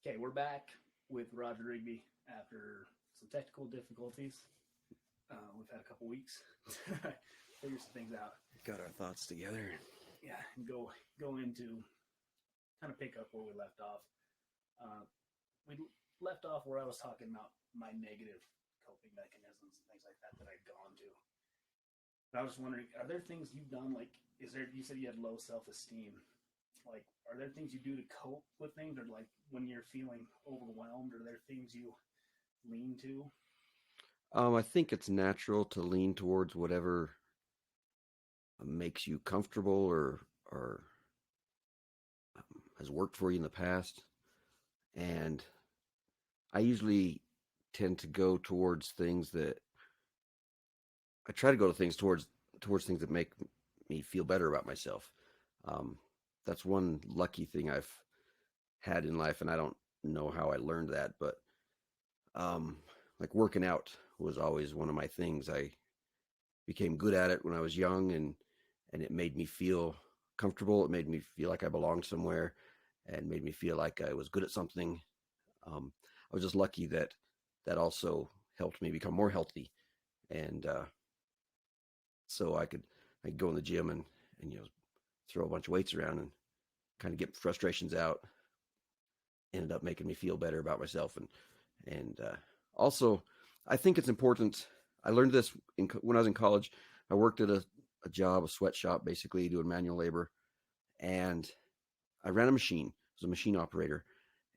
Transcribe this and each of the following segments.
Okay, we're back with Roger Rigby after some technical difficulties. We've had a couple weeks figure some things out. Got our thoughts together. Yeah, and go into kind of pick up where we left off. We left off where I was talking about my negative coping mechanisms and things like that that I'd gone to. And I was just wondering, are there things you've done? Like, is there? You said you had low self esteem. Like, are there things you do to cope with things, or like when you're feeling overwhelmed, are there things you lean to? I think it's natural to lean towards whatever makes you comfortable or has worked for you in the past. And I usually tend to go towards things that I try to go to things towards things that make me feel better about myself. Um, that's one lucky thing I've had in life, and I don't know how I learned that, but um, like working out was always one of my things. I became good at it when I was young, and it made me feel comfortable. It made me feel like I belonged somewhere, and made me feel like I was good at something. I was just lucky that that also helped me become more healthy, and so I could go in the gym and throw a bunch of weights around and kind of get frustrations out. Ended up making me feel better about myself, and also I think it's important. I learned this when I was in college. I worked at a job, a sweatshop, basically doing manual labor, and I ran a machine. I was a machine operator,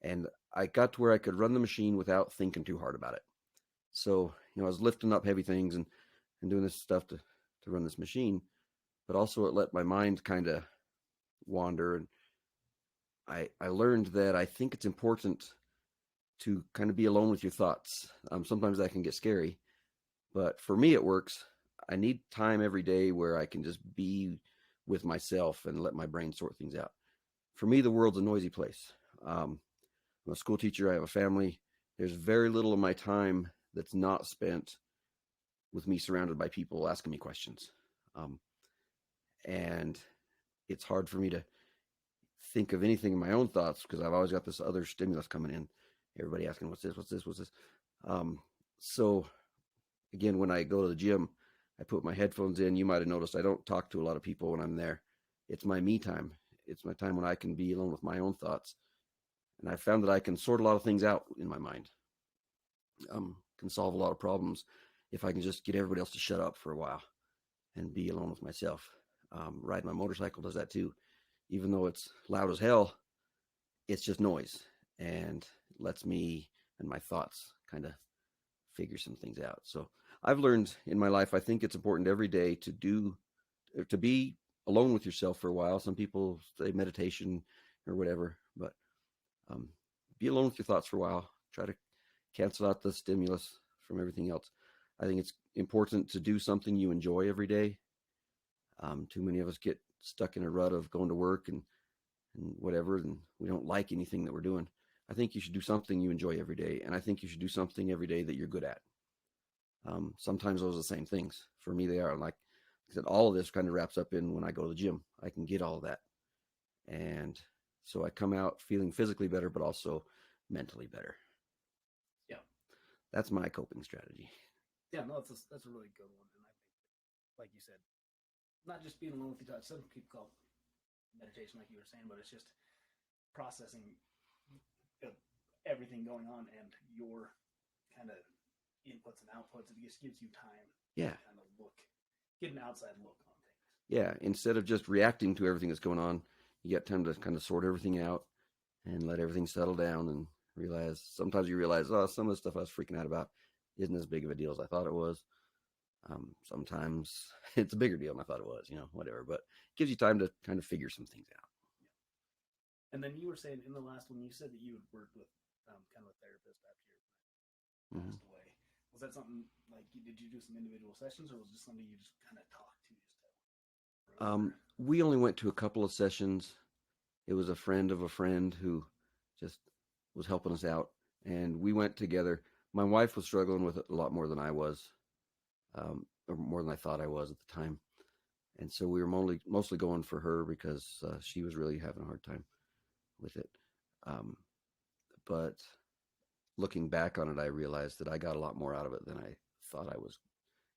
and I got to where I could run the machine without thinking too hard about it. So I was lifting up heavy things and doing this stuff to run this machine, but also it let my mind kind of wander. And I learned that I think it's important to kind of be alone with your thoughts. Sometimes that can get scary, but for me, it works. I need time every day where I can just be with myself and let my brain sort things out. For me, the world's a noisy place. I'm a school teacher. I have a family. There's very little of my time that's not spent with me surrounded by people asking me questions. Um, and it's hard for me to think of anything in my own thoughts because I've always got this other stimulus coming in. Everybody asking, what's this? What's this? What's this? Um, so again, when I go to the gym, I put my headphones in. You might have noticed I don't talk to a lot of people when I'm there. It's my me time. It's my time when I can be alone with my own thoughts. And I found that I can sort a lot of things out in my mind. Can solve a lot of problems if I can just get everybody else to shut up for a while and be alone with myself. Riding my motorcycle does that too. Even though it's loud as hell, it's just noise and lets me and my thoughts kind of figure some things out. So I've learned in my life, I think it's important every day to be alone with yourself for a while. Some people say meditation or whatever, but be alone with your thoughts for a while. Try to cancel out the stimulus from everything else. I think it's important to do something you enjoy every day. Too many of us get stuck in a rut of going to work and whatever, and we don't like anything that we're doing. I think you should do something you enjoy every day, and I think you should do something every day that you're good at. Sometimes those are the same things. For me, they are. Like I said, all of this kind of wraps up in when I go to the gym. I can get all of that. And so I come out feeling physically better, but also mentally better. Yeah, That's my coping strategy. yeah, no, that's a really good one, and I think, like you said, not just being alone with your thoughts. Some people call meditation, like you were saying, but it's just processing everything going on and your kind of inputs and outputs. It just gives you time Yeah. to kind of get an outside look on things. Yeah. Instead of just reacting to everything that's going on, you got time to kind of sort everything out and let everything settle down and realize sometimes you realize, oh, some of the stuff I was freaking out about isn't as big of a deal as I thought it was. Sometimes it's a bigger deal than I thought it was, whatever, but it gives you time to kind of figure some things out. Yeah. And then you were saying in the last one, you said that you had worked with kind of a therapist after you passed away. Was that something like, did you do some individual sessions, or was it just somebody you just kind of talked to? We only went to a couple of sessions. It was a friend of a friend who just was helping us out, and we went together. My wife was struggling with it a lot more than I was, or more than I thought I was at the time. And so we were mostly going for her because she was really having a hard time with it. but looking back on it, I realized that I got a lot more out of it than I thought I was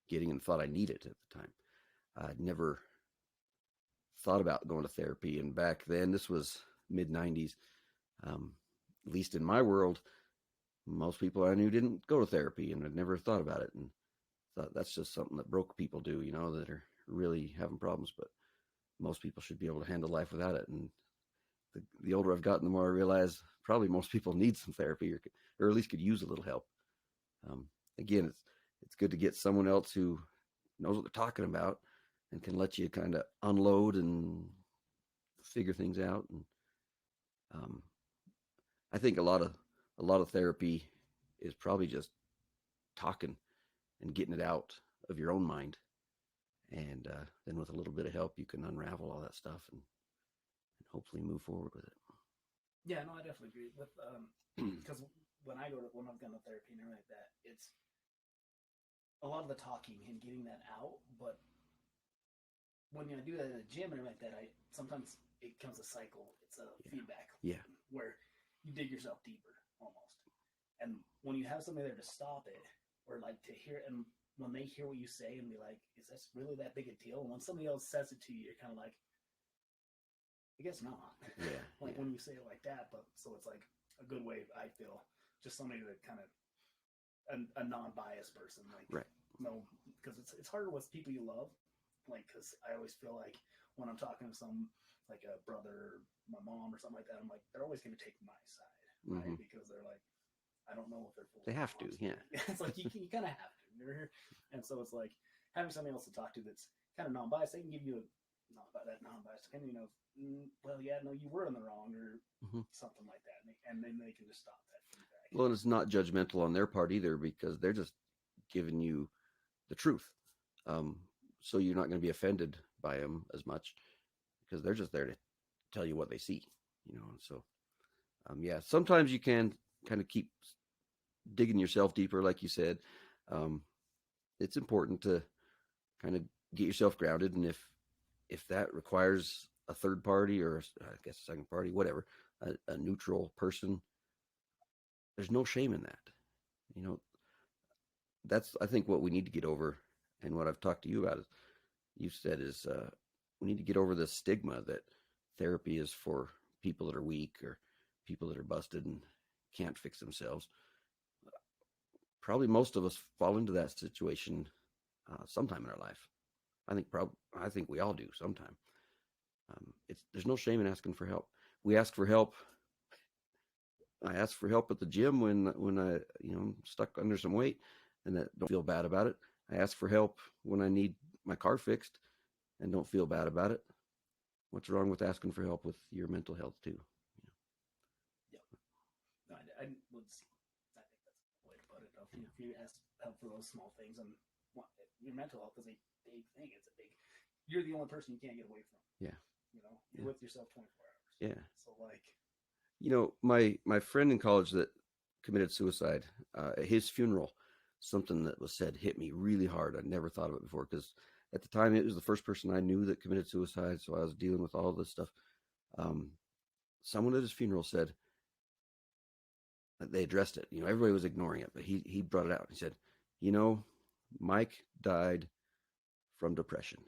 getting and thought I needed at the time. I'd never thought about going to therapy, and back then, this was mid '90s. At least in my world, most people I knew didn't go to therapy, and I'd never thought about it, and thought that's just something that broke people do, that are really having problems. But most people should be able to handle life without it. And the older I've gotten, the more I realize probably most people need some therapy, or at least could use a little help. Again, it's good to get someone else who knows what they're talking about and can let you kind of unload and figure things out. And I think a lot of therapy is probably just talking and getting it out of your own mind. And then with a little bit of help, you can unravel all that stuff and hopefully move forward with it. Yeah, no, I definitely agree with because when I've gone to therapy and everything like that, it's a lot of the talking and getting that out. But when I do that at the gym and everything like that, sometimes it becomes a cycle. It's a feedback where you dig yourself deeper almost. And when you have somebody there to stop it or like to hear, and when they hear what you say and be like, is this really that big a deal? And when somebody else says it to you, you're kind of like, I guess not. Yeah. When you say it like that, but so it's like a good way, I feel, just somebody that kind of a non-biased person, like right. No, because it's harder with people you love, like because I always feel like when I'm talking to some like a brother, my mom, or something like that, I'm like they're always going to take my side, right? Because they're like, I don't know if they're full. They have to, yeah. It's like you kind of have to, and so it's like having somebody else to talk to that's kind of non-biased. They can give you that non-biased opinion of, well, yeah, no, you were in the wrong, or something like that, and then they can just stop that feedback. Well, and it's not judgmental on their part either, because they're just giving you the truth. So you're not going to be offended by them as much because they're just there to tell you what they see, So, yeah, sometimes you can kind of keep digging yourself deeper, like you said. It's important to kind of get yourself grounded, and if that requires a third party, or I guess a second party, whatever, a neutral person, there's no shame in that. That's, I think, what we need to get over, and what I've talked to you about, you said is we need to get over the stigma that therapy is for people that are weak or people that are busted and can't fix themselves. Probably most of us fall into that situation sometime in our life. I think we all do sometime. There's no shame in asking for help. We ask for help. I ask for help at the gym when I I'm stuck under some weight and don't feel bad about it. I ask for help when I need my car fixed and don't feel bad about it. What's wrong with asking for help with your mental health too? Yeah. No, I think that's the way to put it. If you ask help for those small things, and your mental health is a big thing. It's a big. You're the only person you can't get away from. Yeah. You're with yourself 24 hours. Yeah. So like, my friend in college that committed suicide, at his funeral, something that was said hit me really hard. I'd never thought of it before, because at the time it was the first person I knew that committed suicide. So I was dealing with all this stuff. Someone at his funeral said that they addressed it. Everybody was ignoring it, but he brought it out. He said, Mike died from depression,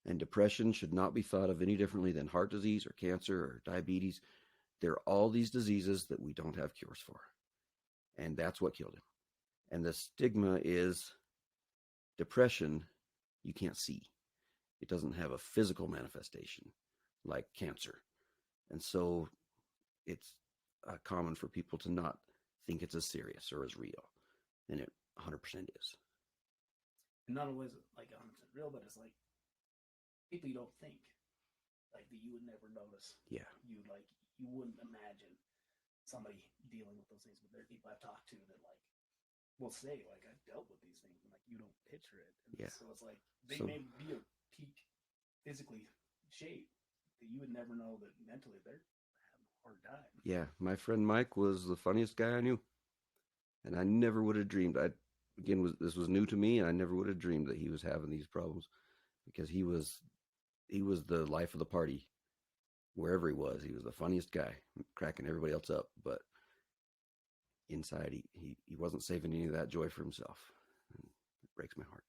and depression should not be thought of any differently than heart disease or cancer or diabetes. There are all these diseases that we don't have cures for, and that's what killed him. And the stigma is depression you can't see. It doesn't have a physical manifestation like cancer. And so it's common for people to not think it's as serious or as real. And it 100% is. And not only is it like 100% real, but it's like people you don't think, like, that you would never notice. Yeah. You wouldn't imagine somebody dealing with those things. But there are people I've talked to that will say, like, I've dealt with these things, and you don't picture it. And yeah. So it's like they may be a peak physically shape that you would never know that mentally they're having a hard time. Yeah, my friend Mike was the funniest guy I knew, and I never would have dreamed. This was new to me, and I never would have dreamed that he was having these problems, because he was the life of the party wherever he was. He was the funniest guy, cracking everybody else up. But inside he wasn't saving any of that joy for himself. And it breaks my heart.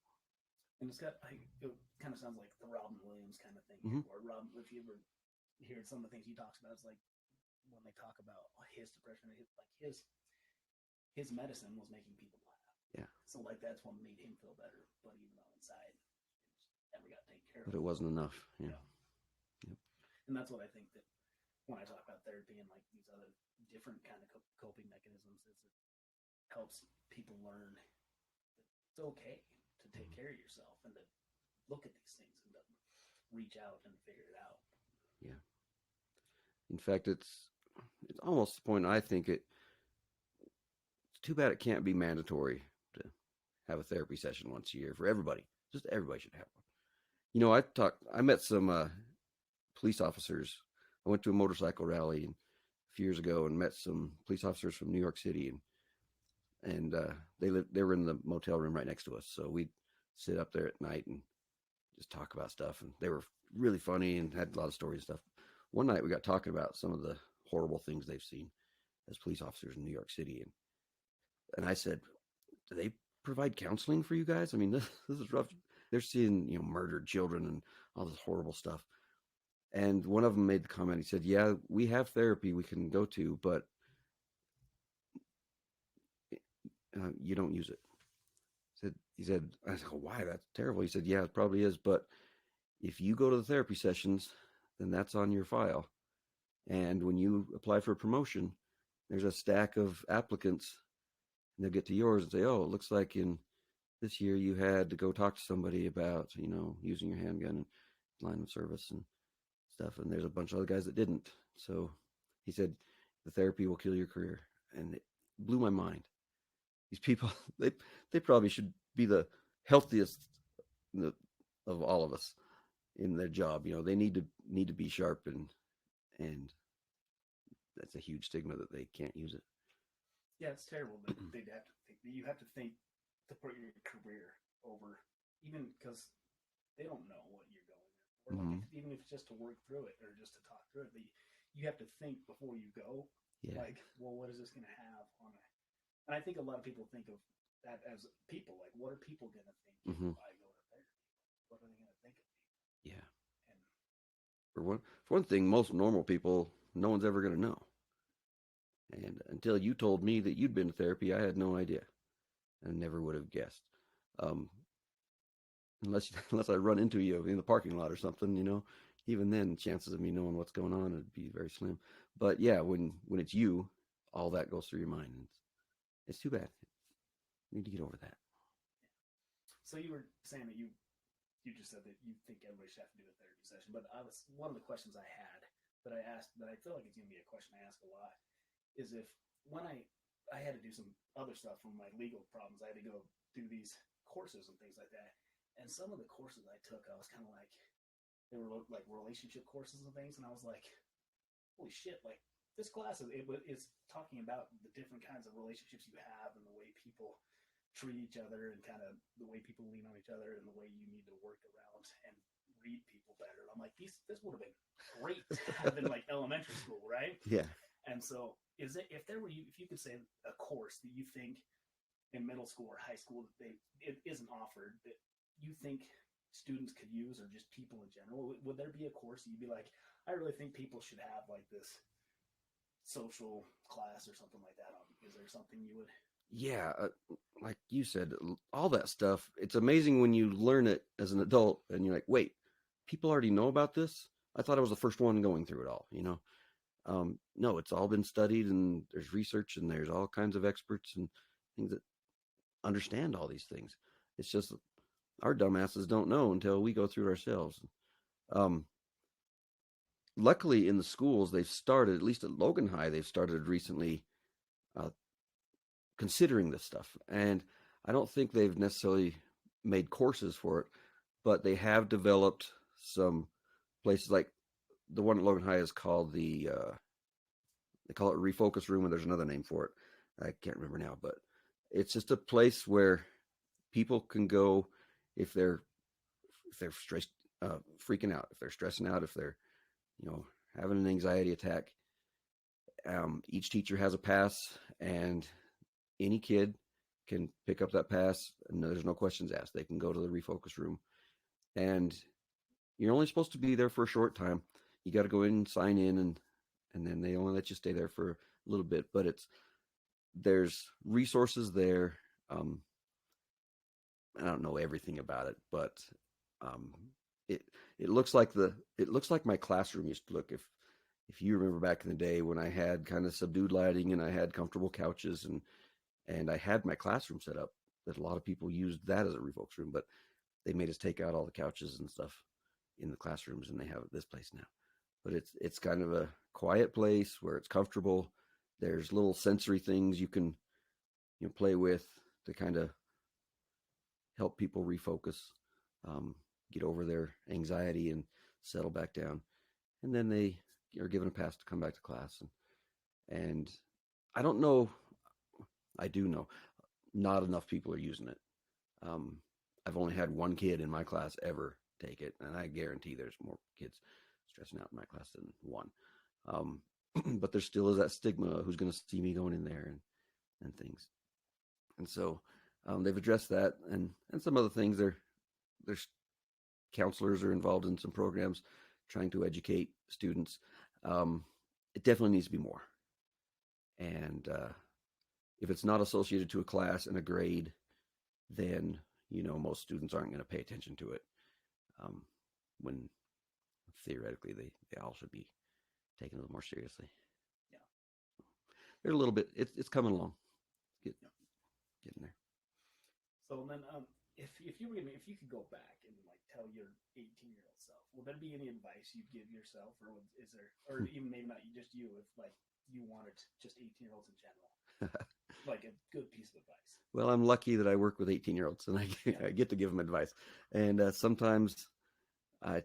And it's got like, it kind of sounds like the Robin Williams kind of thing. Mhm. Or Robin, if you ever hear some of the things he talks about, it's like when they talk about his depression, like his medicine was making people laugh. Yeah. So like that's what made him feel better. But even though inside, it never got taken care of. But it wasn't enough. Yeah. Yep. And that's what I think that when I talk about therapy and like these other different kind of coping mechanisms, is it helps people learn that it's okay to take care of yourself and to look at these things and to reach out and figure it out. Yeah. In fact, it's almost the point I think it's too bad it can't be mandatory to have a therapy session once a year for everybody. Just everybody should have one. You know, I met some police officers. I went to a motorcycle rally a few years ago and met some police officers from New York City, and they were in the motel room right next to us. So we'd sit up there at night and just talk about stuff, and they were really funny and had a lot of stories and stuff. One night we got talking about some of the horrible things they've seen as police officers in New York City, and I said, do they provide counseling for you guys? I mean, this is rough. They're seeing, murdered children and all this horrible stuff. And one of them made the comment. He said, yeah, we have therapy we can go to, but you don't use it. He said, I said, oh, why? That's terrible. He said, yeah, it probably is. But if you go to the therapy sessions, then that's on your file. And when you apply for a promotion, there's a stack of applicants, and they'll get to yours and say, oh, it looks like in this year you had to go talk to somebody about, using your handgun and line of service and stuff. And there's a bunch of other guys that didn't. So he said, the therapy will kill your career. And it blew my mind. These people, they probably should be the healthiest of all of us in their job. They need to be sharp, and that's a huge stigma that they can't use it. Yeah, it's terrible that they'd have to think. You have to think to put your career over, even because they don't know what you're going for. Mm-hmm. Like even if it's just to work through it or just to talk through it, you have to think before you go. Yeah. Like, well, what is this going to have on it? And I think a lot of people think of that as people. Like, what are people going to think mm-hmm. if I go to therapy? What are they going to think of me? Yeah. And for one thing, most normal people, no one's ever going to know. And until you told me that you'd been to therapy, I had no idea. I never would have guessed. Unless I run into you in the parking lot or something, even then, chances of me knowing what's going on would be very slim. But yeah, when it's you, all that goes through your mind. And it's too bad. You need to get over that. So you were saying that you just said that you think everybody should have to do a therapy session, but one of the questions I had that I asked, that I feel like it's going to be a question I ask a lot, is if when I had to do some other stuff from my legal problems, I had to go do these courses and things like that. And some of the courses I took, I was kind of like, they were like relationship courses and things, and I was like, holy shit, like this class is talking about the different kinds of relationships you have and the way people treat each other and kind of the way people lean on each other and the way you need to work around and read people better. I'm like, this would have been great to have in like elementary school, right? Yeah. And so if you could say a course that you think in middle school or high school that it isn't offered that you think students could use, or just people in general, would there be a course you'd be like, I really think people should have like this social class or something like that? Is there something you would? Yeah, like you said, all that stuff, it's amazing when you learn it as an adult and you're like, wait, people already know about this? I thought I was the first one going through it all, No, it's all been studied, and there's research, and there's all kinds of experts and things that understand all these things. It's just our dumbasses don't know until we go through it ourselves. Luckily, in the schools, they've started, at least at Logan High, they've started recently considering this stuff. And I don't think they've necessarily made courses for it, but they have developed some places, like the one at Logan High is called they call it Refocus Room, and there's another name for it. I can't remember now, but it's just a place where people can go if they're stressed, freaking out, if they're stressing out, if they're, having an anxiety attack. Each teacher has a pass, and any kid can pick up that pass, and there's no questions asked. They can go to the refocus room, and you're only supposed to be there for a short time. You got to go in and sign in, and then they only let you stay there for a little bit. But there's resources there. I don't know everything about it, but um, it looks like my classroom used to look. If you remember back in the day when I had kind of subdued lighting and I had comfortable couches and I had my classroom set up, that a lot of people used that as a refocus room, but they made us take out all the couches and stuff in the classrooms, and they have this place now. But it's kind of a quiet place where it's comfortable. There's little sensory things you can play with to kind of help people refocus, get over their anxiety and settle back down. And then they are given a pass to come back to class. And I don't know, I do know, not enough people are using it. I've only had one kid in my class ever take it, and I guarantee there's more kids stressing out in my class than one. But there still is that stigma, who's going to see me going in there and things. And so they've addressed that and some other things. There's counselors are involved in some programs trying to educate students. It definitely needs to be more. And if it's not associated to a class and a grade, then most students aren't going to pay attention to it. When theoretically they all should be taken a little more seriously. Yeah, there's a little bit. It's coming along. Getting there. So then, if you could go back and like tell your 18-year-old self, will there be any advice you'd give yourself, or is there, or even maybe not just you, if like you wanted just 18-year-olds in general, like a good piece of advice? Well, I'm lucky that I work with 18-year-olds, and I get to give them advice. And sometimes I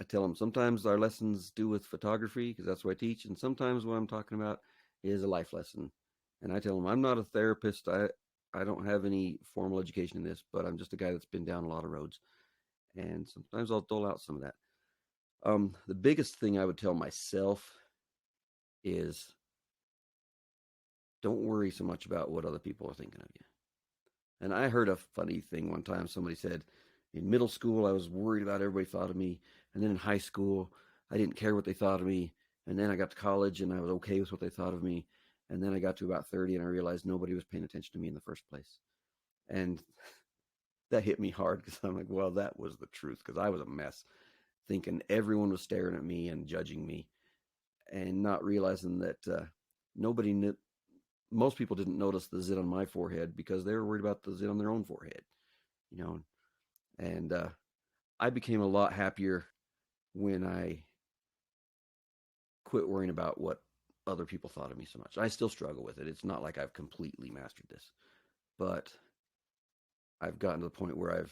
tell them, sometimes our lessons do with photography, because that's what I teach, and sometimes what I'm talking about is a life lesson. And I tell them, I'm not a therapist. I don't have any formal education in this, but I'm just a guy that's been down a lot of roads. And sometimes I'll dole out some of that. The biggest thing I would tell myself is don't worry so much about what other people are thinking of you. And I heard a funny thing one time. Somebody said, in middle school, I was worried about everybody thought of me. And then in high school, I didn't care what they thought of me. And then I got to college and I was okay with what they thought of me. And then I got to about 30 and I realized nobody was paying attention to me in the first place. And that hit me hard, because I'm like, well, that was the truth, because I was a mess, thinking everyone was staring at me and judging me, and not realizing that nobody knew. Most people didn't notice the zit on my forehead because they were worried about the zit on their own forehead, And I became a lot happier when I quit worrying about what other people thought of me so much. I still struggle with it. It's not like I've completely mastered this, but I've gotten to the point where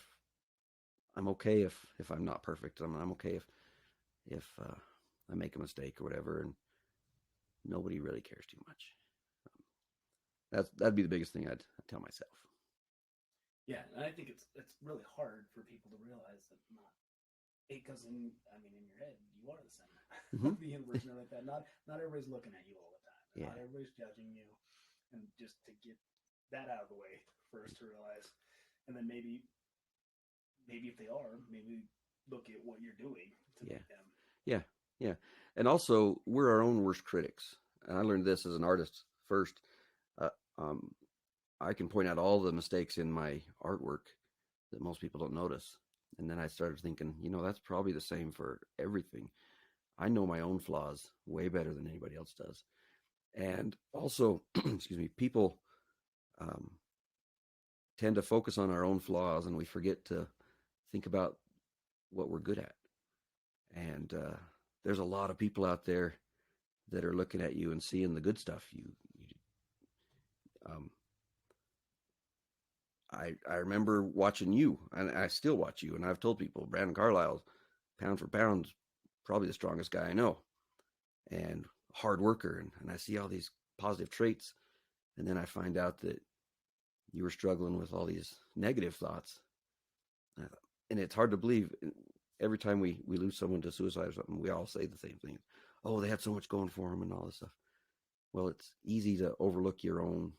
I'm okay if I'm not perfect. I'm okay if I make a mistake or whatever, and nobody really cares too much. That'd be the biggest thing I'd tell myself. Yeah, and I think it's really hard for people to realize that because in your head you are the center of the universe and like that. Not everybody's looking at you all the time. Yeah. Not everybody's judging you, and just to get that out of the way first to realize, and then maybe if they are, maybe look at what you're doing to make them. Yeah. And also, we're our own worst critics. And I learned this as an artist first. I can point out all the mistakes in my artwork that most people don't notice. And then I started thinking, that's probably the same for everything. I know my own flaws way better than anybody else does. And also, excuse me, people tend to focus on our own flaws, and we forget to think about what we're good at. And there's a lot of people out there that are looking at you and seeing the good stuff you I remember watching you, and I still watch you, and I've told people Brandon Carlisle, pound for pound, probably the strongest guy I know, and hard worker, and I see all these positive traits, and then I find out that you were struggling with all these negative thoughts, and it's hard to believe. Every time we lose someone to suicide or something, we all say the same thing. Oh, they had so much going for them and all this stuff. Well, it's easy to overlook your own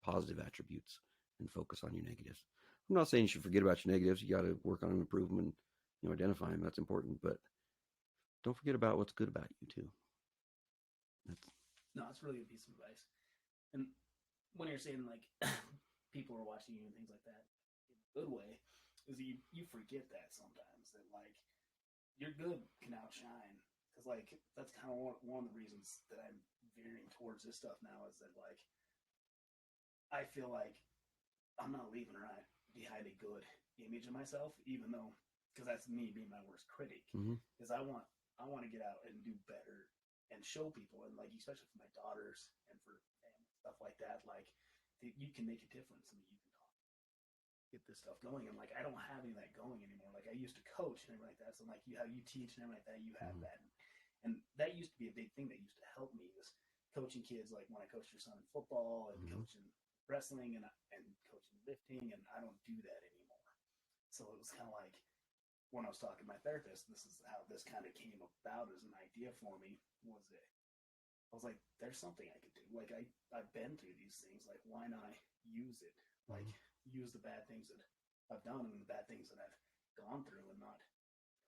positive attributes and focus on your negatives. I'm not saying you should forget about your negatives. You got to work on them, improve them, and identify them. That's important. But don't forget about what's good about you too. No, it's really a piece of advice. And when you're saying like people are watching you and things like that, in a good way, is you forget that sometimes that like your good can outshine. Because like that's kind of one of the reasons that I'm veering towards this stuff now is that like I feel like I'm not leaving right behind a good image of myself, even though because that's me being my worst critic. Because I want to get out and do better and show people, and like especially for my daughters and for family stuff like that, like you can make a difference and you can get this stuff going. And like I don't have any of that going anymore. Like I used to coach and everything like that, so like how you teach and everything like that, you have that, and that used to be a big thing that used to help me was coaching kids. Like when I coached your son in football and coaching wrestling and coaching lifting, and I don't do that anymore. So it was kind of like when I was talking to my therapist, this is how this kind of came about as an idea for me. I was like, there's something I could do. Like I've been through these things. Like why not use it? Like use the bad things that I've done and the bad things that I've gone through and not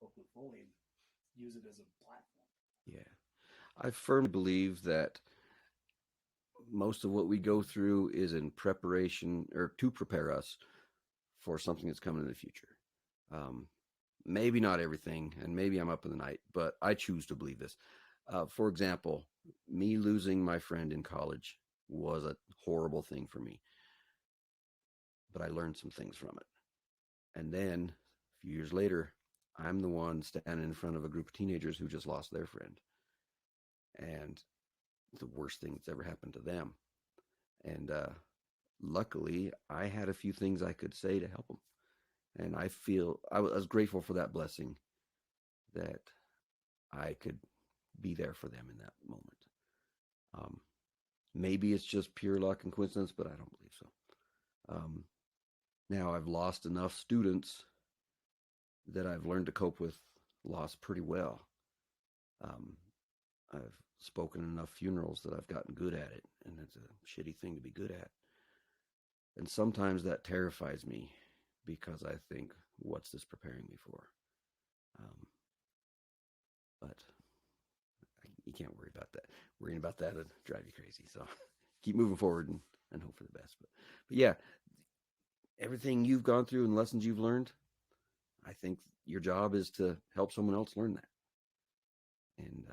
cope with fully, and use it as a platform. Yeah, I firmly believe that most of what we go through is in preparation or to prepare us for something that's coming in the future. Maybe not everything, and maybe I'm up in the night, but I choose to believe this. For example, me losing my friend in college was a horrible thing for me, but I learned some things from it. And then a few years later, I'm the one standing in front of a group of teenagers who just lost their friend. And the worst thing that's ever happened to them. And luckily, I had a few things I could say to help them. And I was grateful for that blessing that I could be there for them in that moment. Maybe it's just pure luck and coincidence, but I don't believe so. Now I've lost enough students that I've learned to cope with loss pretty well. I've spoken in enough funerals that I've gotten good at it, and it's a shitty thing to be good at. And sometimes that terrifies me because I think, what's this preparing me for? But you can't worry about that. Worrying about that would drive you crazy. So keep moving forward and hope for the best. But yeah, everything you've gone through and lessons you've learned, I think your job is to help someone else learn that. And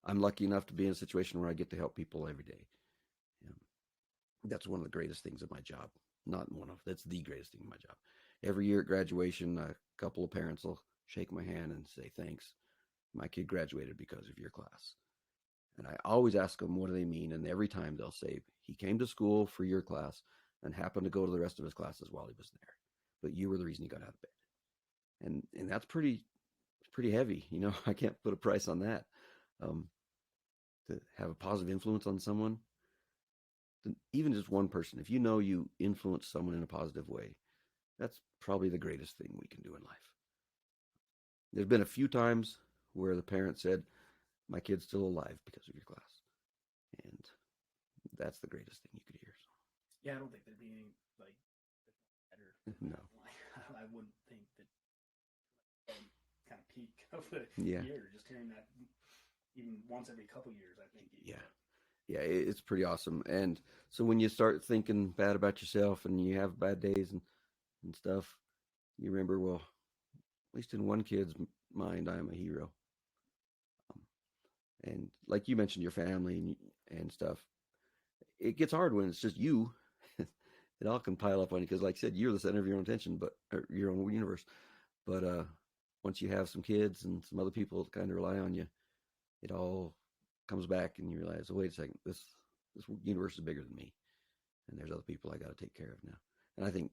I'm lucky enough to be in a situation where I get to help people every day. That's one of the greatest things of my job. That's the greatest thing of my job. Every year at graduation, a couple of parents will shake my hand and say, thanks. My kid graduated because of your class. And I always ask them, what do they mean? And every time they'll say, he came to school for your class and happened to go to the rest of his classes while he was there. But you were the reason he got out of bed. And that's pretty heavy. I can't put a price on that. To have a positive influence on someone, even just one person, if you influence someone in a positive way, that's probably the greatest thing we can do in life. There's been a few times where the parent said, my kid's still alive because of your class. And that's the greatest thing you could hear. So. Yeah, I don't think there'd be any, like, better. No. I wouldn't think that kind of peak of the year, just hearing that even once every couple years, I think. Yeah, it's pretty awesome. And so when you start thinking bad about yourself and you have bad days and stuff, you remember, well, at least in one kid's mind, I am a hero. And like you mentioned, your family and stuff, it gets hard when it's just you. It all can pile up on you because, like I said, you're the center of your own attention, or your own universe. But once you have some kids and some other people to kind of rely on you, it all comes back and you realize, oh, wait a second, this universe is bigger than me, and there's other people I got to take care of now. And I think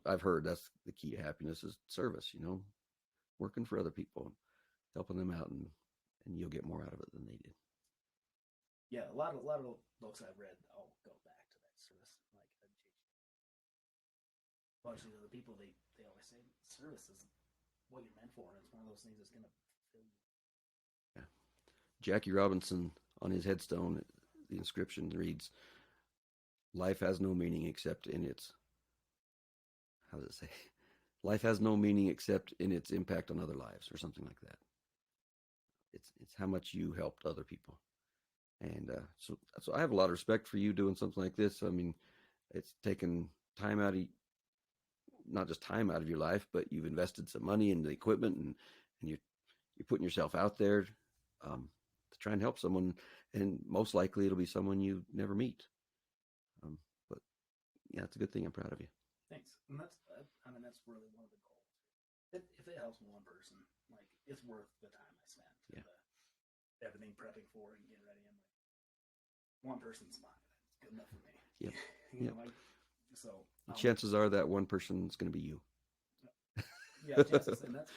I've heard that's the key to happiness is service. Working for other people, helping them out, and you'll get more out of it than they did. Yeah, a lot of books I've read all go back to that service. Like a bunch of the people, they always say service is what you're meant for, and it's one of those things that's going to fulfill you. Yeah. Jackie Robinson, on his headstone, the inscription reads, life has no meaning except in its, how does it say? Life has no meaning except in its impact on other lives, or something like that. It's how much you helped other people, and so I have a lot of respect for you doing something like this. I mean, it's taken time out of, not just time out of your life, but you've invested some money in the equipment, and you're putting yourself out there to try and help someone, and most likely it'll be someone you never meet. But yeah, it's a good thing. I'm proud of you. Thanks. And I mean, that's really one of the goals. If it helps one person, like, it's worth the time I spent. Yeah. Everything prepping for and getting ready. I'm like, one person's fine. It's good enough for me. Yep. You Yep. know, like, so Chances are that one person is going to be you. yeah, chances, and that's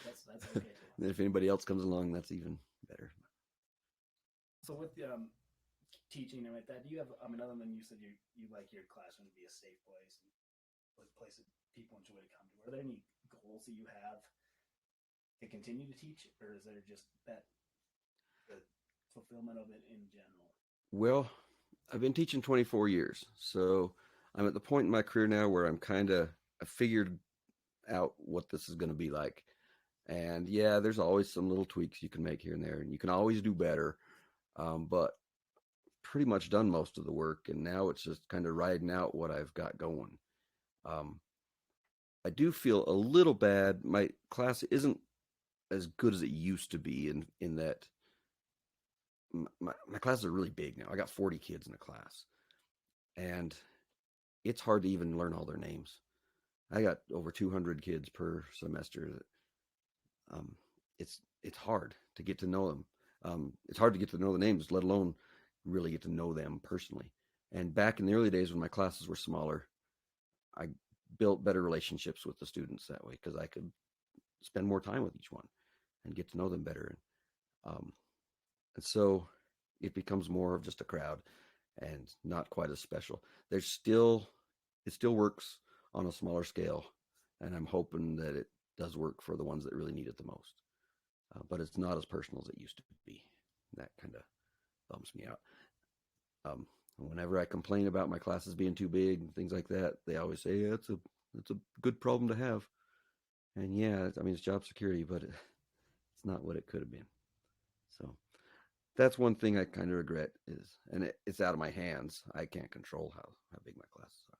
okay too. And if anybody else comes along, that's even better. So with teaching and like that, do you have? I mean, other than you said you like your classroom to be a safe place and a place that people enjoy to come to. Are there any goals that you have to continue to teach, or is there just that the fulfillment of it in general? Well, I've been teaching 24 years, so I'm at the point in my career now where I figured out what this is going to be like. And yeah, there's always some little tweaks you can make here and there, and you can always do better. But pretty much done most of the work, and now it's just kind of riding out what I've got going. Um, I do feel a little bad. My class isn't as good as it used to be in that my classes are really big now. I got 40 kids in a class, and it's hard to even learn all their names. I got over 200 kids per semester. Um, it's hard to get to know them. It's hard to get to know the names, let alone really get to know them personally. And back in the early days when my classes were smaller, I built better relationships with the students that way because I could spend more time with each one and get to know them better. And so it becomes more of just a crowd and not quite as special. It still works on a smaller scale, and I'm hoping that it does work for the ones that really need it the most. But it's not as personal as it used to be. That kind of bums me out. Whenever I complain about my classes being too big and things like that, they always say, yeah, it's a good problem to have. And yeah, I mean, it's job security, but it's not what it could have been. So that's one thing I kind of regret and it's out of my hands. I can't control how big my classes are.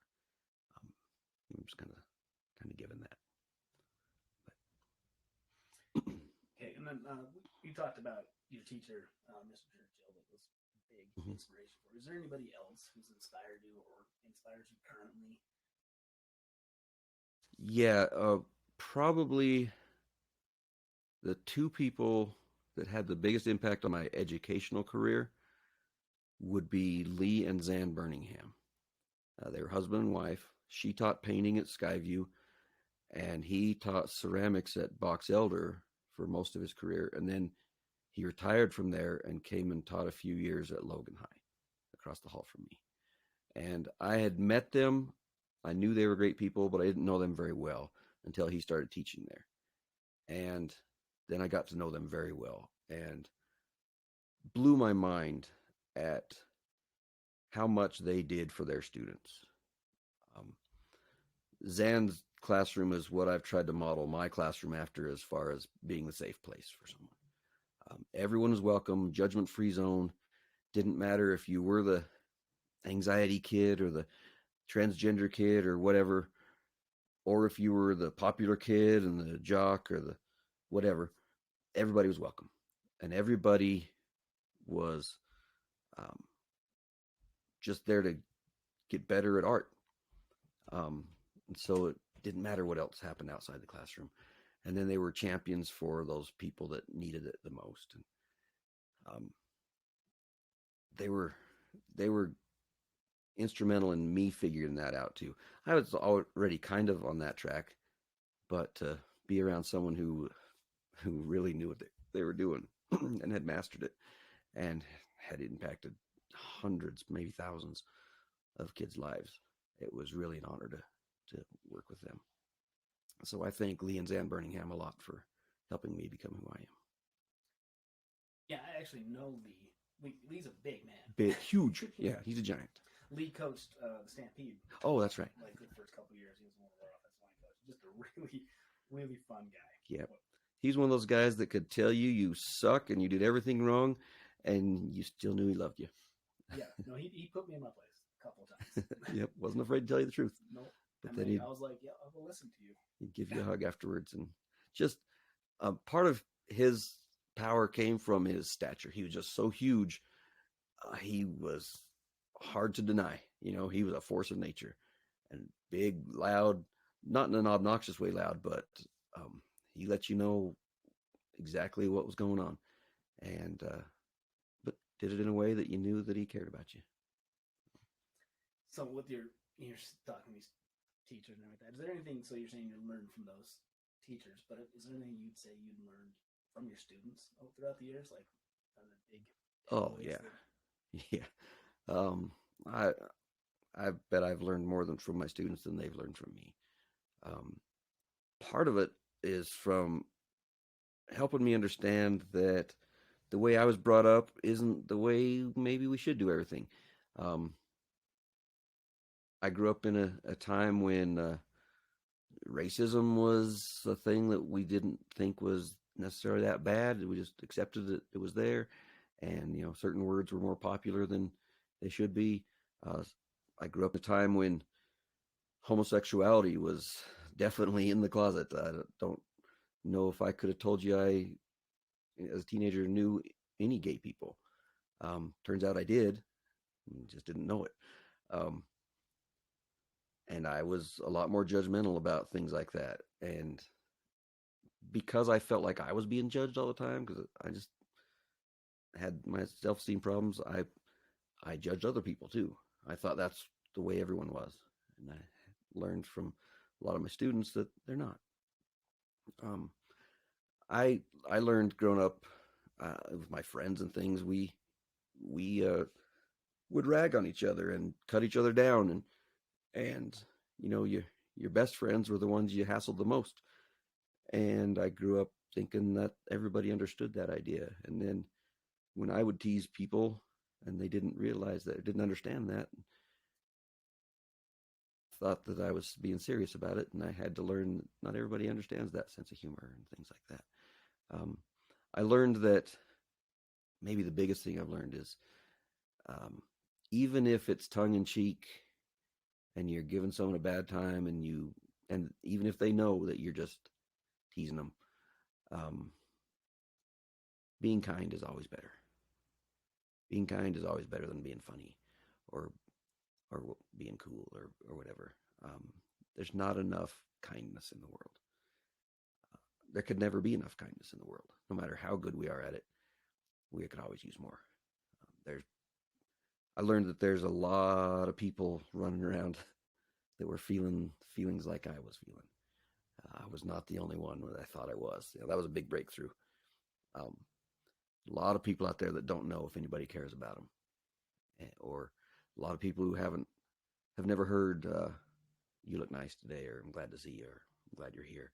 I'm just kind of given that. Okay, and then you talked about your teacher, Mr. Churchill, that was a big inspiration for you. Is there anybody else who's inspired you or inspires you currently? Yeah, probably the two people that had the biggest impact on my educational career would be Lee and Zan Birmingham. They were husband and wife. She taught painting at Skyview, and he taught ceramics at Box Elder for most of his career. And then he retired from there and came and taught a few years at Logan High across the hall from me. And I had met them. I knew they were great people, but I didn't know them very well until he started teaching there. And then I got to know them very well and blew my mind at how much they did for their students. Zan's classroom is what I've tried to model my classroom after as far as being the safe place for someone. Everyone was welcome, judgment-free zone. Didn't matter if you were the anxiety kid or the transgender kid or whatever, or if you were the popular kid and the jock or the whatever. Everybody was welcome, and everybody was just there to get better at art. And so it didn't matter what else happened outside the classroom. And then they were champions for those people that needed it the most. And they were instrumental in me figuring that out too. I was already kind of on that track, but to be around someone who really knew what they were doing and had mastered it and had impacted hundreds, maybe thousands of kids' lives, it was really an honor to work with them. So I thank Lee and Zan Birmingham a lot for helping me become who I am. Yeah, I actually know Lee. Lee's a big man. Big, huge. Yeah, he's a giant. Lee coached the Stampede. Oh, that's right. Like the first couple of years, he was one of our offensive line coaches. Just a really, really fun guy. Yeah. He's one of those guys that could tell you suck and you did everything wrong, and you still knew he loved you. Yeah. No, he put me in my place a couple of times. Yep. Wasn't afraid to tell you the truth. Nope. But I then mean, I was like, yeah, I will listen to you. He'd give you a hug afterwards. And just part of his power came from his stature. He was just so huge. He was hard to deny. He was a force of nature and big, loud, not in an obnoxious way loud, but he let you know exactly what was going on. And, but did it in a way that you knew that he cared about you. So with you're talking to these teachers and everything, is there anything, so you're saying you learned from those teachers, but is there anything you'd say you learned from your students throughout the years? Like the big yeah. Yeah. I bet I've learned more from my students than they've learned from me. Part of it is from helping me understand that the way I was brought up isn't the way maybe we should do everything. I grew up in a time when racism was a thing that we didn't think was necessarily that bad. We just accepted that it was there, and certain words were more popular than they should be. I grew up in a time when homosexuality was definitely in the closet. I don't know if I could have told you I, as a teenager, knew any gay people. Turns out I did, just didn't know it. And I was a lot more judgmental about things like that. And because I felt like I was being judged all the time, because I just had my self-esteem problems, I judged other people too. I thought that's the way everyone was. And I learned from a lot of my students that they're not. I learned growing up with my friends and things, we would rag on each other and cut each other down, and your best friends were the ones you hassled the most. And I grew up thinking that everybody understood that idea. And then when I would tease people and they didn't realize that, didn't understand that, thought that I was being serious about it, and I had to learn that not everybody understands that sense of humor and things like that. I learned that maybe the biggest thing I've learned is even if it's tongue-in-cheek and you're giving someone a bad time, and even if they know that you're just teasing them, being kind is always better. Being kind is always better than being funny or being cool or whatever. There's not enough kindness in the world. There could never be enough kindness in the world. No matter how good we are at it, we could always use more. I learned that there's a lot of people running around that were feeling feelings like I was feeling. I was not the only one that I thought I was. That was a big breakthrough. A lot of people out there that don't know if anybody cares about them, or a lot of people who have never heard "You look nice today," or "I'm glad to see you," or "I'm glad you're here."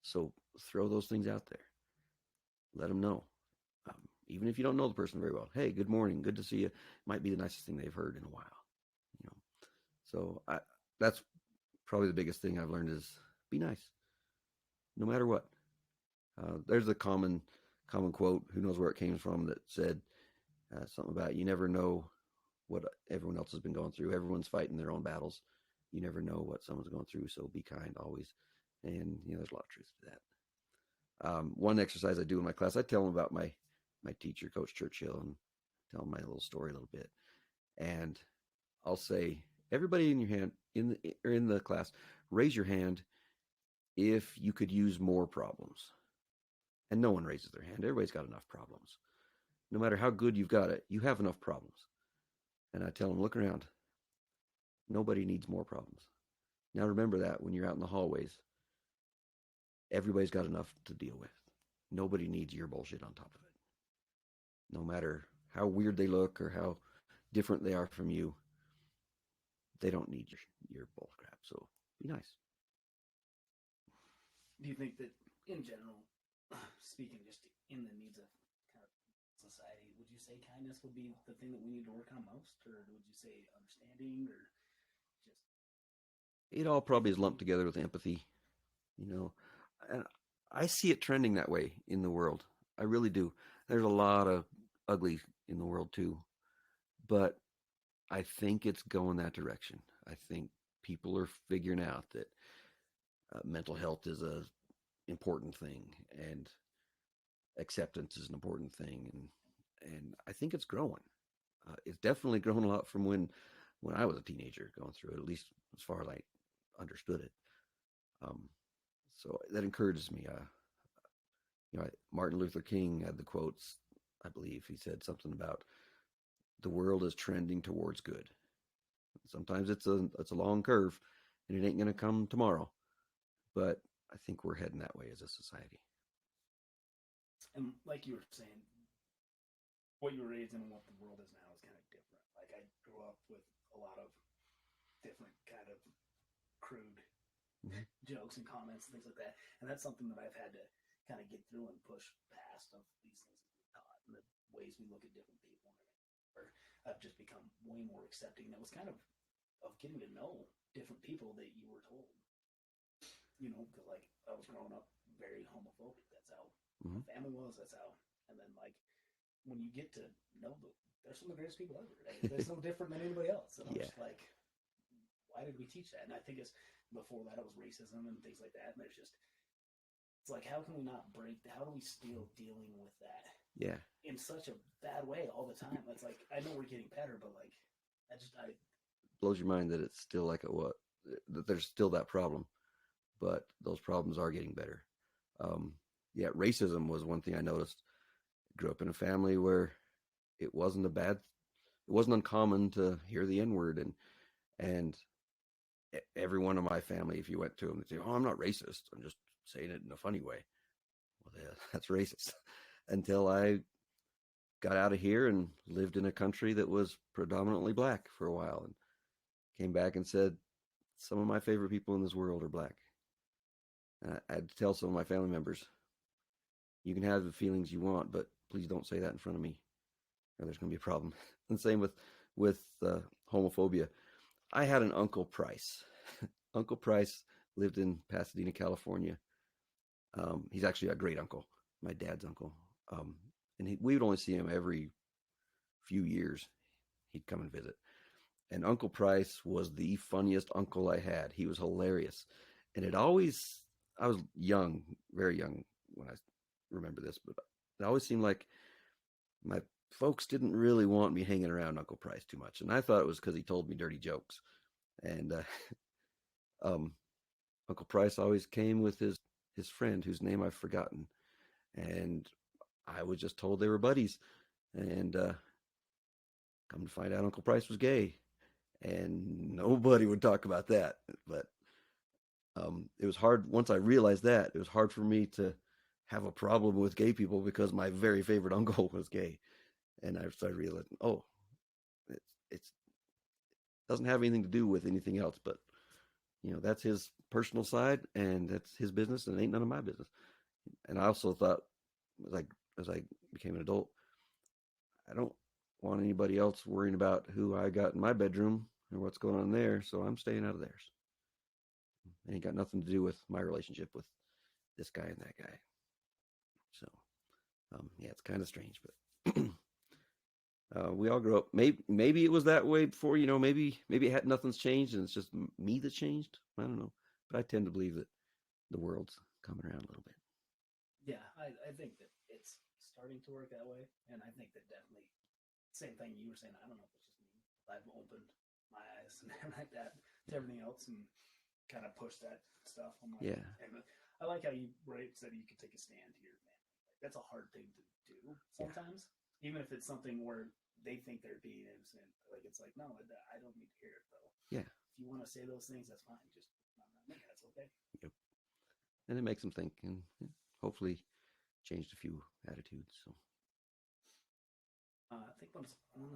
So throw those things out there. Let them know. Even if you don't know the person very well, hey, good morning, good to see you, might be the nicest thing they've heard in a while. So that's probably the biggest thing I've learned is be nice, no matter what. There's a common quote, who knows where it came from, that said something about you never know what everyone else has been going through. Everyone's fighting their own battles. You never know what someone's going through, so be kind always. And there's a lot of truth to that. One exercise I do in my class, I tell them about my teacher, Coach Churchill, and tell them my little story a little bit. And I'll say, everybody in your hand in the class, raise your hand if you could use more problems. And no one raises their hand. Everybody's got enough problems. No matter how good you've got it, you have enough problems. And I tell them, look around. Nobody needs more problems. Now remember that when you're out in the hallways, everybody's got enough to deal with. Nobody needs your bullshit on top of it. No matter how weird they look or how different they are from you, they don't need your bull crap. So be nice. Do you think that, in general, speaking just in the needs of kind of society, would you say kindness would be the thing that we need to work on most, or would you say understanding, or just It all probably is lumped together with empathy, you know. And I see it trending that way in the world. I really do. There's a lot of ugly in the world too, but I think it's going that direction. I think people are figuring out that mental health is a important thing, and acceptance is an important thing, and I think it's growing. It's definitely grown a lot from when I was a teenager going through it, at least as far as I understood it. Um, so that encourages me. Martin Luther King had the quotes. I believe he said something about the world is trending towards good. Sometimes it's a long curve, and it ain't going to come tomorrow. But I think we're heading that way as a society. and like you were saying, what you were raised in and what the world is now is kind of different. Like I grew up with a lot of different kind of crude jokes and comments and things like that, and that's something that I've had to kind of get through and push past of these things that we're taught and the ways we look at different people. Or I've just become way more accepting. That was kind of getting to know different people that you were told. Because like I was growing up very homophobic. That's how my family was. That's how, and then like when you get to know they're some of the greatest people ever. Right? They're so different than anybody else. And I'm just like, why did we teach that? And I think it's before that it was racism and things like that. And there's just it's like how can we not break? How do we still dealing with that? Yeah. In such a bad way all the time. It's like I know we're getting better, but like I blows your mind that it's still like that there's still that problem, but those problems are getting better. Yeah, racism was one thing I noticed. Grew up in a family where it wasn't uncommon to hear the N word, and everyone in my family, if you went to them, they'd say, "Oh, I'm not racist. I'm just saying it in a funny way." Well, yeah, that's racist. Until I got out of here and lived in a country that was predominantly black for a while, and came back and said, some of my favorite people in this world are black. And I had to tell some of my family members, you can have the feelings you want, but please don't say that in front of me, or there's going to be a problem. And same with homophobia. I had an Uncle Price. Uncle Price lived in Pasadena, California. He's actually a great uncle, my dad's uncle. And we would only see him every few years. He'd come and visit. And Uncle Price was the funniest uncle I had. He was hilarious. And I was young, very young when I remember this, but it always seemed like my folks didn't really want me hanging around Uncle Price too much. And I thought it was because he told me dirty jokes. And Uncle Price always came with his friend, whose name I've forgotten. And I was just told they were buddies. And come to find out Uncle Price was gay. And nobody would talk about that. But it was hard. Once I realized that, it was hard for me to have a problem with gay people because my very favorite uncle was gay. And I started realizing, it doesn't have anything to do with anything else, but that's his personal side and that's his business and it ain't none of my business. And I also thought, as I became an adult, I don't want anybody else worrying about who I got in my bedroom or what's going on there, so I'm staying out of theirs. It ain't got nothing to do with my relationship with this guy and that guy. So, yeah, it's kind of strange, but we all grow up. Maybe it was that way before. Maybe nothing's changed and it's just me that changed. I don't know, but I tend to believe that the world's coming around a little bit. Yeah, I think that it's starting to work that way, and I think that definitely same thing you were saying. I don't know if it's just me. I've opened my eyes and like that to everything else and kind of push that stuff. I'm like, yeah. And I like how you said you could take a stand here, man. Like, that's a hard thing to do sometimes, even if it's something where they think they're being innocent. Like it's like, no, I don't need to hear it though. Yeah. If you want to say those things, that's fine. Just not me. That's okay. Yep. And it makes them think, and hopefully changed a few attitudes. So. I think one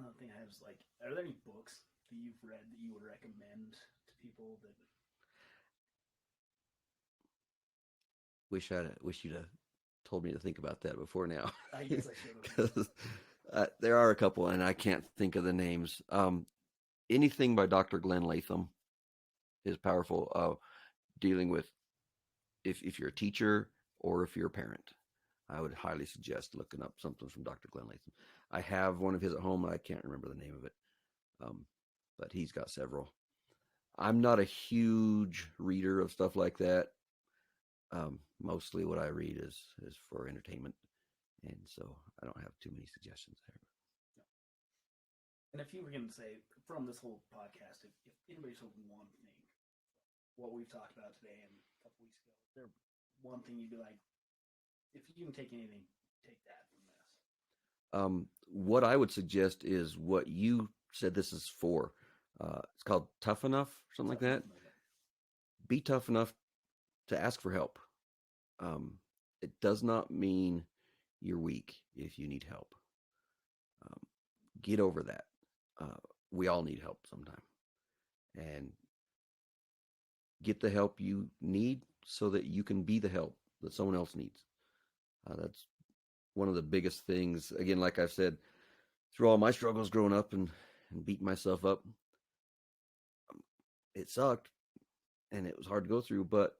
other thing I have is like, are there any books that you've read that you would recommend to people that? Wish you'd have told me to think about that before now. I guess I should have. There are a couple, and I can't think of the names. Anything by Dr. Glenn Latham is powerful. Dealing with if you're a teacher or if you're a parent, I would highly suggest looking up something from Dr. Glenn Latham. I have one of his at home. I can't remember the name of it, but he's got several. I'm not a huge reader of stuff like that. Mostly what I read is for entertainment, and so I don't have too many suggestions there. And if you were going to say from this whole podcast, if anybody told one thing, what we've talked about today and a couple weeks ago, is there one thing you'd be like, if you can take anything, take that from this? What I would suggest is what you said this is for. It's called Tough Enough, something like that. Be tough enough to ask for help. It does not mean you're weak if you need help. Get over that. We all need help sometime. And get the help you need so that you can be the help that someone else needs. That's one of the biggest things. Again, like I've said, through all my struggles growing up and beating myself up, it sucked and it was hard to go through. But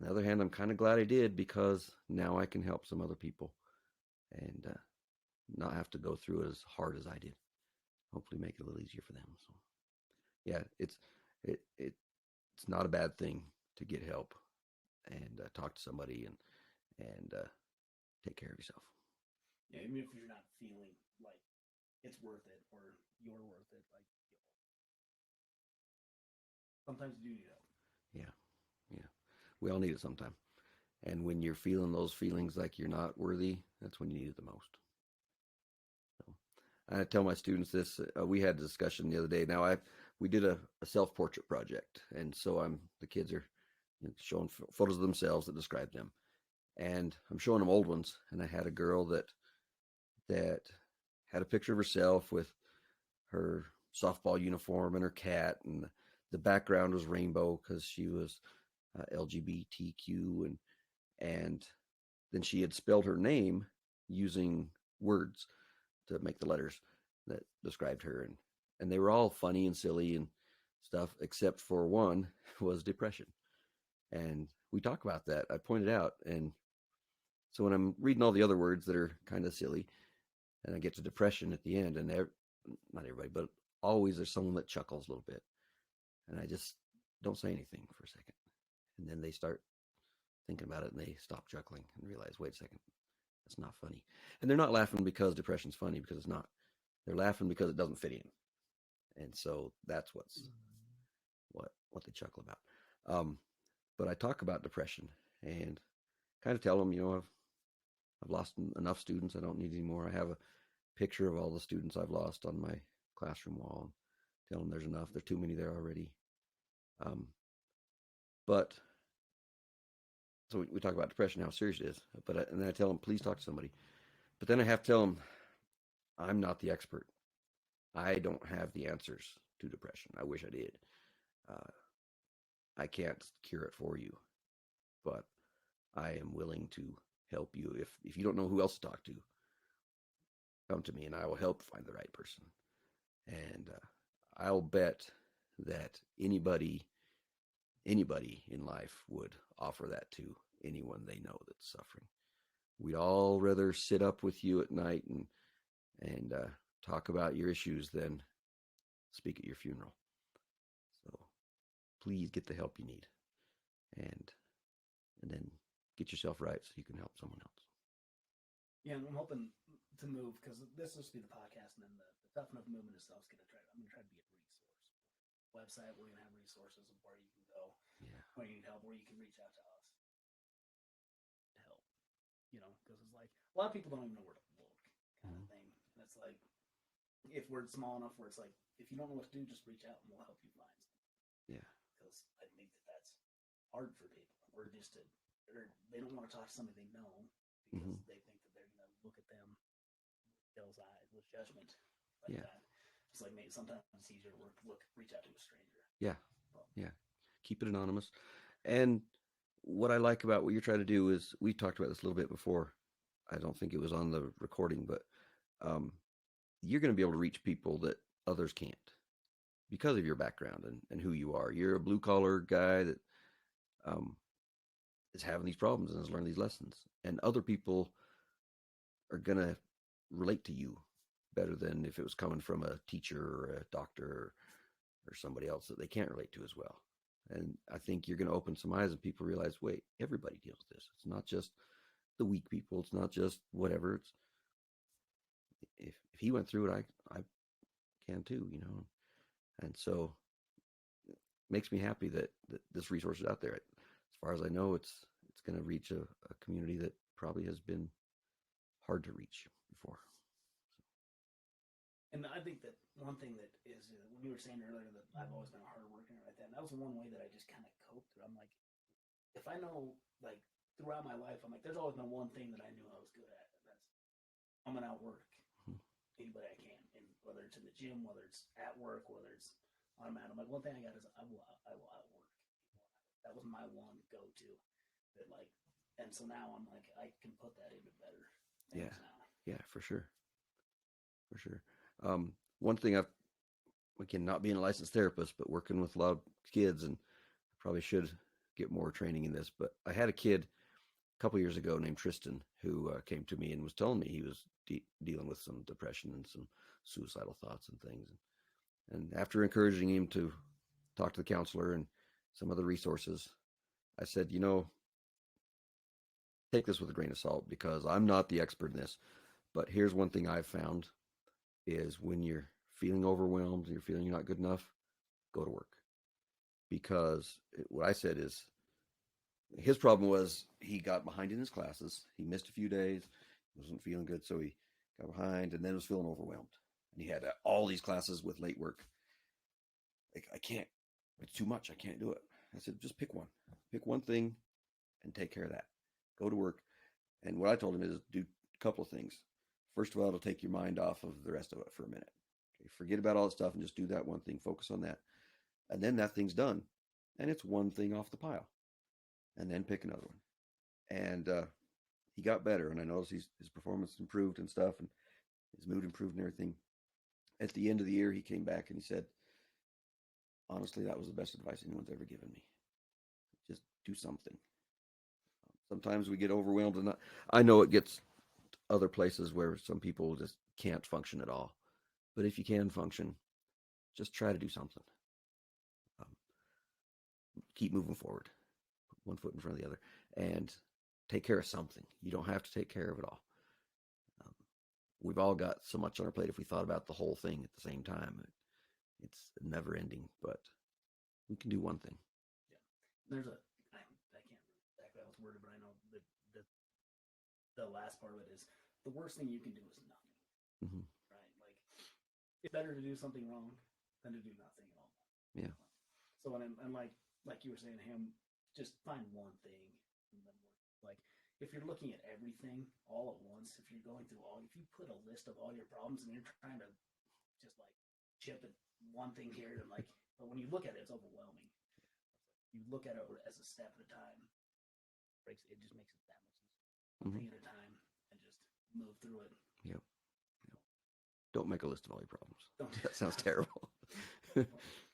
on the other hand, I'm kind of glad I did, because now I can help some other people and not have to go through it as hard as I did. Hopefully make it a little easier for them. So yeah, it's not a bad thing to get help and talk to somebody and take care of yourself. Yeah, even if you're not feeling like it's worth it or you're worth it, like sometimes you do need help. Yeah. We all need it sometime. And when you're feeling those feelings like you're not worthy, that's when you need it the most. So I tell my students this. We had a discussion the other day. Now we did a self-portrait project, and so the kids are showing photos of themselves that describe them, and I'm showing them old ones. And I had a girl that had a picture of herself with her softball uniform and her cat, and the background was rainbow because she was LGBTQ, and then she had spelled her name using words to make the letters that described her, and they were all funny and silly and stuff, except for one was depression. And we talk about that. I pointed out, and so when I'm reading all the other words that are kind of silly, and I get to depression at the end, and not everybody, but always there's someone that chuckles a little bit, and I just don't say anything for a second, and then they start thinking about it, and they stop chuckling and realize, wait a second, that's not funny. And they're not laughing because depression's funny, because it's not. They're laughing because it doesn't fit in, and so that's what they chuckle about. But I talk about depression and kind of tell them, I've lost enough students. I don't need any more. I have a picture of all the students I've lost on my classroom wall, and tell them there's enough. There's too many there already. But so we talk about depression, how serious it is. And then I tell them, please talk to somebody. But then I have to tell them, I'm not the expert. I don't have the answers to depression. I wish I did. I can't cure it for you, but I am willing to help you. If you don't know who else to talk to, come to me and I will help find the right person. And I'll bet that anybody in life would offer that to anyone they know that's suffering. We'd all rather sit up with you at night and talk about your issues than speak at your funeral. So please get the help you need, and then get yourself right so you can help someone else. Yeah, and I'm hoping to move, because this will just be the podcast, and then the Tough Enough movement itself is going to try. I'm going to try to be a resource website. We're going to have resources of where you can go, when you need help, where you can reach out to us to help. Because it's like a lot of people don't even know where to look, kind of thing. And it's like, if we're small enough where it's like, if you don't know what to do, just reach out and we'll help you find something. Yeah. Because I think that's hard for people, or just they don't want to talk to somebody they know, because they think that they're going to look at them with those eyes, with judgment, like that. It's like, maybe sometimes it's easier to reach out to a stranger. Yeah. Yeah. Keep it anonymous. And what I like about what you're trying to do is, we talked about this a little bit before. I don't think it was on the recording, but you're going to be able to reach people that others can't because of your background and who you are. You're a blue collar guy that um, is having these problems and has learned these lessons, and other people are going to relate to you better than if it was coming from a teacher or a doctor or somebody else that they can't relate to as well. And I think you're going to open some eyes and people realize, wait, everybody deals with this. It's not just the weak people. It's not just whatever. It's if he went through it, I can too, you know. And so it makes me happy that this resource is out there. As far as I know, it's going to reach a community that probably has been hard to reach before. And I think that one thing that is when you were saying earlier that I've always been a hard worker and like that, and that was one way that I just kind of coped through. I'm like, if I know, like throughout my life, I'm like, there's always been one thing that I knew I was good at, and that's I'm gonna outwork anybody I can, and whether it's in the gym, whether it's at work, whether it's on a mat. I'm like, one thing I got is I will outwork. That was my one go to. That like, and so now I'm like, I can put that into better things now. Yeah, for sure. One thing again, not being a licensed therapist, but working with a lot of kids, and I probably should get more training in this, but I had a kid a couple years ago named Tristan who came to me and was telling me he was dealing with some depression and some suicidal thoughts and things. And after encouraging him to talk to the counselor and some other resources, I said, take this with a grain of salt because I'm not the expert in this, but here's one thing I've found is when you're feeling overwhelmed and you're feeling you're not good enough, go to work. Because what I said is his problem was he got behind in his classes. He missed a few days, wasn't feeling good, so he got behind and then was feeling overwhelmed. And he had all these classes with late work. Like, I can't, it's too much. I can't do it. I said, just pick one. Pick one thing and take care of that. Go to work. And what I told him is do a couple of things. First of all, it'll take your mind off of the rest of it for a minute. Okay, forget about all that stuff and just do that one thing. Focus on that. And then that thing's done. And it's one thing off the pile. And then pick another one. And he got better. And I noticed his performance improved and stuff. And his mood improved and everything. At the end of the year, he came back and he said, honestly, that was the best advice anyone's ever given me. Just do something. Sometimes we get overwhelmed. And I know it gets other places where some people just can't function at all. But if you can function, just try to do something. Keep moving forward. Put one foot in front of the other. And take care of something. You don't have to take care of it all. We've all got so much on our plate if we thought about the whole thing at the same time. It's never ending, but we can do one thing. Yeah. There's I can't remember exactly how it's worded, but I know that the last part of it is the worst thing you can do is nothing. Mm-hmm. Right? Like, it's better to do something wrong than to do nothing at all. Yeah. So, and like you were saying to him, just find one thing and then work. Like, if you're looking at everything all at once, if you're going through if you put a list of all your problems and you're trying to just like chip at one thing here and like, but when you look at it, it's overwhelming. You look at it as a step at a time. It just makes it that much easier. One thing at a time and just move through it. Yep. Don't make a list of all your problems. That sounds terrible.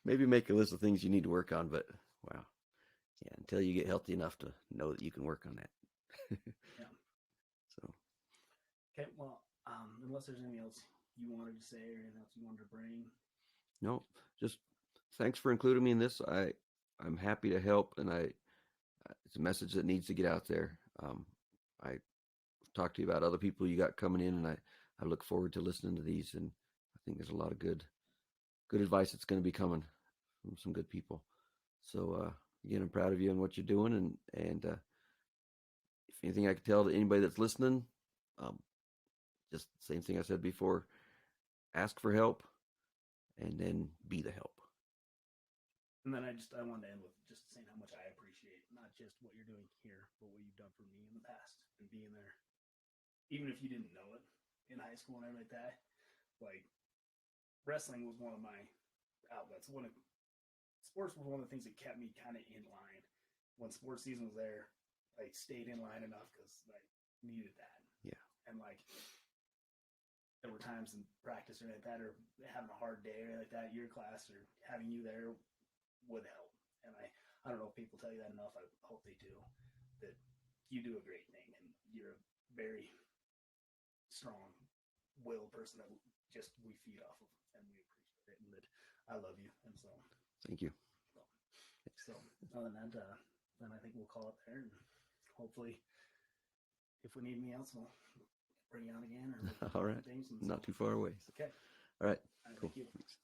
Maybe make a list of things you need to work on, but wow. Yeah, until you get healthy enough to know that you can work on that. Yeah. So. Okay, well, unless there's anything else you wanted to say or anything else you wanted to bring. No, just thanks for including me in this. I'm happy to help, and it's a message that needs to get out there. I talked to you about other people you got coming in, and I look forward to listening to these, and I think there's a lot of good advice that's going to be coming from some good people. So again, I'm proud of you and what you're doing, and if anything I could tell to anybody that's listening, just the same thing I said before, ask for help, and then be the help. And then I wanted to end with just saying how much I appreciate not just what you're doing here, but what you've done for me in the past and being there. Even if you didn't know it in high school and everything like that, like wrestling was one of my outlets. Sports was one of the things that kept me kind of in line. When sports season was there, I stayed in line enough because I needed that. Yeah. And like there were times in practice or like that, or having a hard day or like that, your class or having you there would help. And I don't know if people tell you that enough. I hope they do. That you do a great thing, and you're a very strong willed person that just we feed off of, and we appreciate it, and that I love you, and so Thank you. so other than that, then I think we'll call it there, and hopefully, if we need anything else, we'll bring you on again. Or All right. things. Not too far away. Okay. All right. All right, Cool. thank you. Thanks.